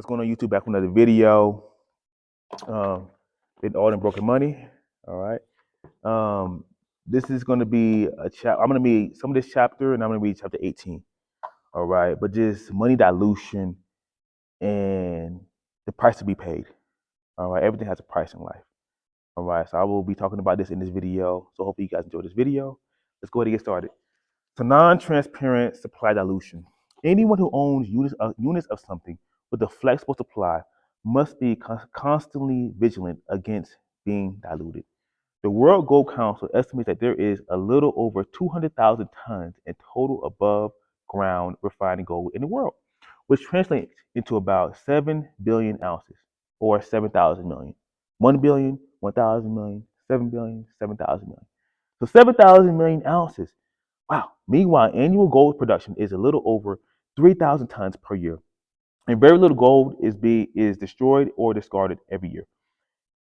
What's going on, YouTube? Back with another video. In Alden Broken Money. All right. This is going to be a I'm going to be some of this chapter, and I'm going to read chapter 18. All right. But just money dilution and the price to be paid. All right. Everything has a price in life. All right. So I will be talking about this in this video. So hopefully you guys enjoy this video. Let's go ahead and get started. So non-transparent supply dilution. Anyone who owns units of something with a flexible supply must be constantly vigilant against being diluted. The World Gold Council estimates that there is a little over 200,000 tons in total above ground refined gold in the world, which translates into about 7 billion ounces, or 7,000 million. 1 billion, 1,000 million, 7 billion, 7,000 million. So 7,000 million ounces. Wow. Meanwhile, annual gold production is a little over 3,000 tons per year, and very little gold is destroyed or discarded every year.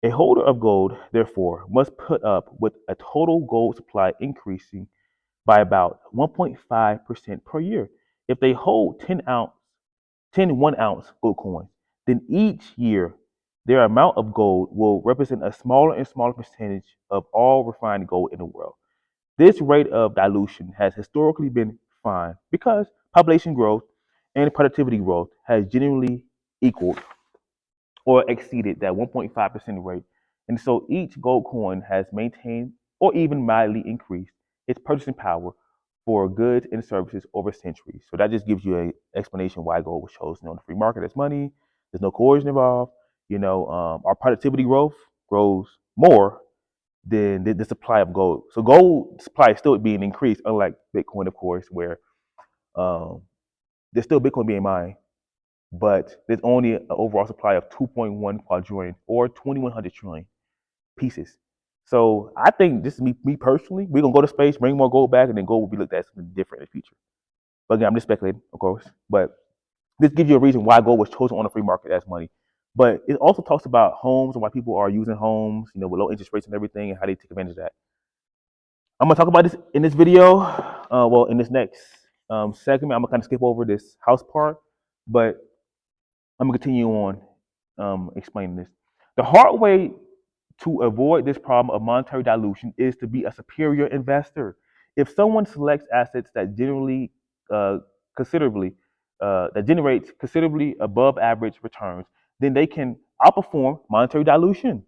A holder of gold, therefore, must put up with a total gold supply increasing by about 1.5% per year. If they hold 10 1-ounce gold coins, then each year their amount of gold will represent a smaller and smaller percentage of all refined gold in the world. This rate of dilution has historically been fine because population growth and productivity growth has generally equaled or exceeded that 1.5% rate. And so each gold coin has maintained or even mildly increased its purchasing power for goods and services over centuries. So that just gives you an explanation why gold was chosen on the free market as money. There's no coercion involved. Our productivity growth grows more than the supply of gold. So gold supply is still being increased, unlike Bitcoin, of course, where um, there's still Bitcoin being mined, but there's only an overall supply of 2.1 quadrillion or 2,100 trillion pieces. So I think this is me personally. We're gonna go to space, bring more gold back, and then gold will be looked at something different in the future. But again, I'm just speculating, of course. But this gives you a reason why gold was chosen on the free market as money. But it also talks about homes and why people are using homes, with low interest rates and everything, and how they take advantage of that. I'm gonna talk about this in this video. In this next segment, I'm gonna kind of skip over this house part, but I'm gonna continue on explaining this. The hard way to avoid this problem of monetary dilution is to be a superior investor. If someone selects assets that uh, considerably that generates considerably above average returns, then they can outperform monetary dilution.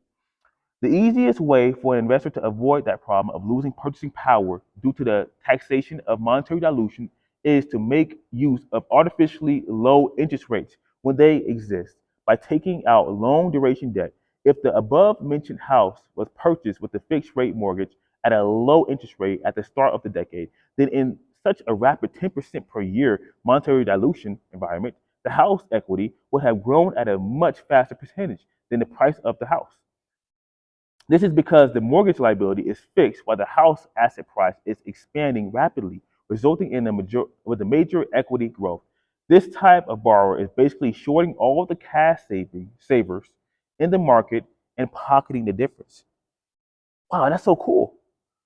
The easiest way for an investor to avoid that problem of losing purchasing power due to the taxation of monetary dilution is to make use of artificially low interest rates when they exist by taking out long duration debt. If the above mentioned house was purchased with a fixed rate mortgage at a low interest rate at the start of the decade, then in such a rapid 10% per year monetary dilution environment, the house equity would have grown at a much faster percentage than the price of the house. This is because the mortgage liability is fixed while the house asset price is expanding rapidly, resulting in a major equity growth. This type of borrower is basically shorting all the cash savers in the market and pocketing the difference. Wow, that's so cool.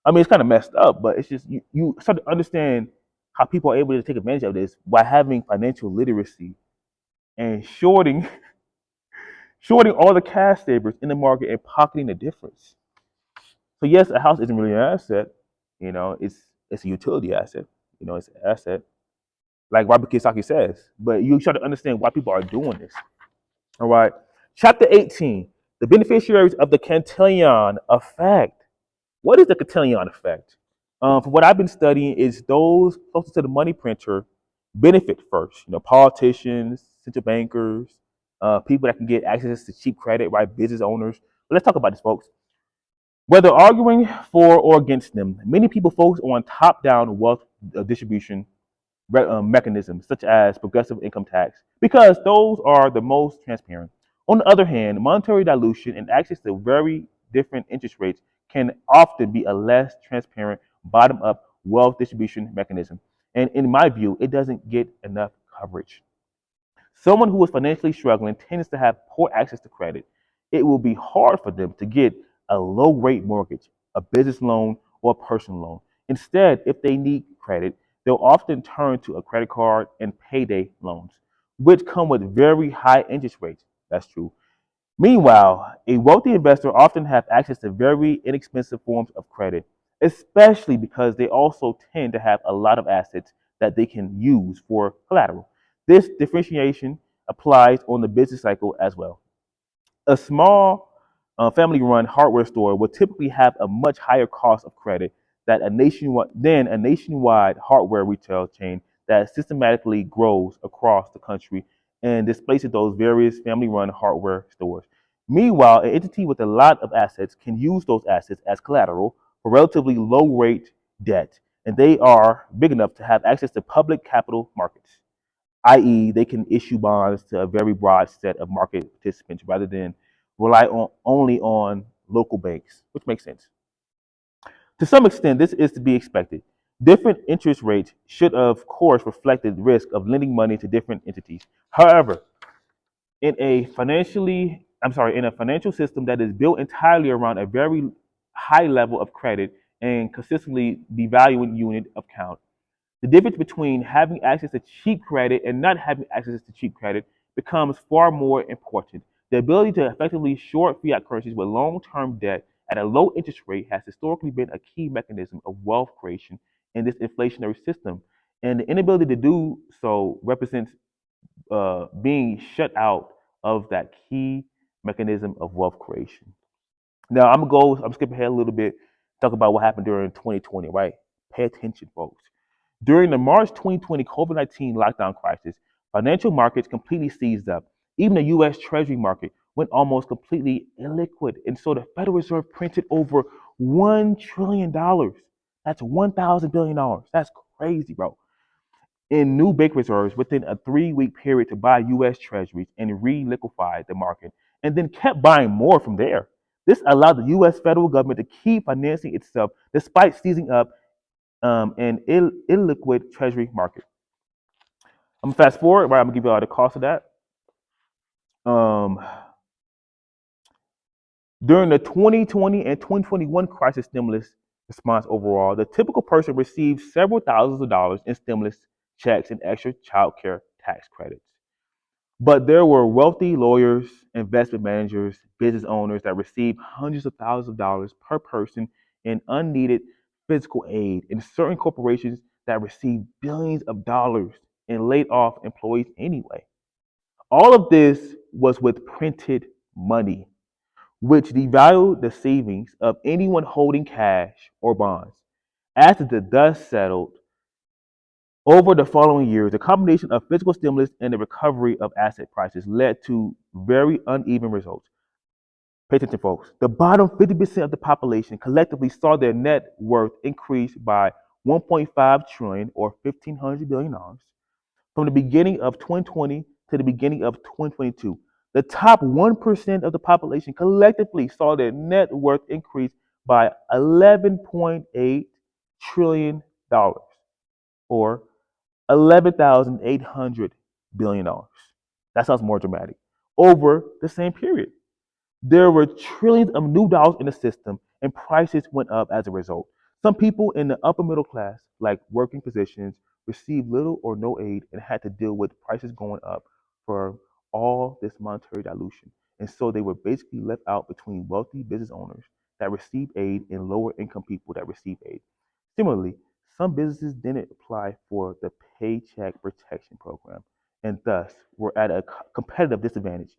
I mean, it's kind of messed up, but it's just you start to understand how people are able to take advantage of this by having financial literacy and shorting all the cash savers in the market and pocketing the difference. So yes, a house isn't really an asset. It's a utility asset. It's an asset, like Robert Kiyosaki says. But you try to understand why people are doing this. All right. Chapter 18: the beneficiaries of the Cantillon effect. What is the Cantillon effect? From what I've been studying, is those closest to the money printer benefit first. Politicians, central bankers, people that can get access to cheap credit, right? Business owners. But let's talk about this, folks. Whether arguing for or against them, many people focus on top-down wealth distribution mechanisms, such as progressive income tax, because those are the most transparent. On the other hand, monetary dilution and access to very different interest rates can often be a less transparent bottom-up wealth distribution mechanism. And in my view, it doesn't get enough coverage. Someone who is financially struggling tends to have poor access to credit. It will be hard for them to get a low rate mortgage, a business loan, or a personal loan. Instead, if they need credit, they'll often turn to a credit card and payday loans, which come with very high interest rates. That's true. Meanwhile, a wealthy investor often have access to very inexpensive forms of credit, especially because they also tend to have a lot of assets that they can use for collateral. This differentiation applies on the business cycle as well. A small family-run hardware store will typically have a much higher cost of credit than a nationwide hardware retail chain that systematically grows across the country and displaces those various family-run hardware stores. Meanwhile, an entity with a lot of assets can use those assets as collateral for relatively low-rate debt, and they are big enough to have access to public capital markets, i.e., they can issue bonds to a very broad set of market participants rather than rely only on local banks, which makes sense. To some extent, this is to be expected. Different interest rates should, of course, reflect the risk of lending money to different entities. However, in a financial system that is built entirely around a very high level of credit and consistently devaluing unit of count, the difference between having access to cheap credit and not having access to cheap credit becomes far more important. The ability to effectively short fiat currencies with long term debt at a low interest rate has historically been a key mechanism of wealth creation in this inflationary system. And the inability to do so represents being shut out of that key mechanism of wealth creation. Now, I'm skipping ahead a little bit, talk about what happened during 2020, right? Pay attention, folks. During the March 2020 COVID-19 lockdown crisis, financial markets completely seized up. Even the US Treasury market went almost completely illiquid. And so the Federal Reserve printed over $1 trillion. That's $1,000 billion. That's crazy, bro. In new bank reserves within a 3 week period to buy US Treasuries and re liquefy the market, and then kept buying more from there. This allowed the US federal government to keep financing itself despite seizing up an illiquid treasury market. I'm gonna fast forward, right? I'm gonna give you all the cost of that. Um, During the 2020 and 2021 crisis stimulus response overall, the typical person received several thousands of dollars in stimulus checks and extra child care tax credits. But there were wealthy lawyers, investment managers, business owners that received hundreds of thousands of dollars per person in unneeded physical aid, and certain corporations that received billions of dollars and laid off employees anyway. All of this was with printed money, which devalued the savings of anyone holding cash or bonds. After the dust settled over the following years, the combination of fiscal stimulus and the recovery of asset prices led to very uneven results. Pay attention, folks. The bottom 50% of the population collectively saw their net worth increase by 1.5 trillion or $1,500 billion from the beginning of 2020 to the beginning of 2022. The top 1% of the population collectively saw their net worth increase by $11.8 trillion or $11,800 billion. That sounds more dramatic. Over the same period. There were trillions of new dollars in the system, and prices went up as a result. Some people in the upper middle class, like working positions, received little or no aid and had to deal with prices going up for all this monetary dilution. And so they were basically left out between wealthy business owners that received aid and lower income people that received aid. Similarly, some businesses didn't apply for the Paycheck Protection Program and thus were at a competitive disadvantage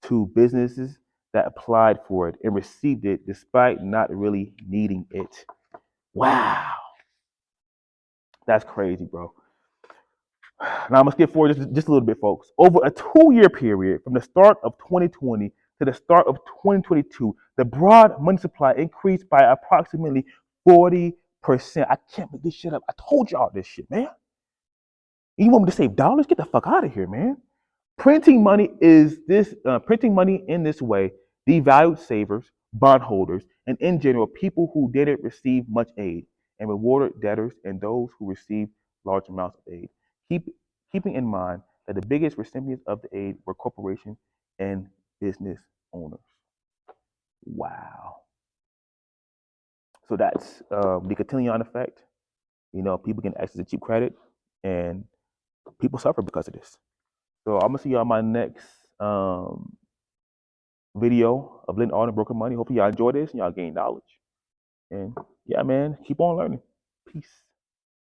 to businesses that applied for it and received it despite not really needing it. Wow, that's crazy, bro. Now I'm gonna skip forward just a little bit, folks. Over a 2 year period, from the start of 2020 to the start of 2022, the broad money supply increased by approximately 40%. I can't make this shit up. I told y'all this shit, man. You want me to save dollars? Get the fuck out of here, man. Printing money in this way devalued savers, bondholders, and in general people who didn't receive much aid, and rewarded debtors and those who received large amounts of aid. Keep, Keeping in mind that the biggest recipients of the aid were corporations and business owners. Wow. So that's the Cotillion effect. You know, people can access to cheap credit, and people suffer because of this. So I'm gonna see y'all in my next video of Lynn Alden Broken Money. Hopefully y'all enjoy this and y'all gain knowledge. And yeah, man, keep on learning. Peace.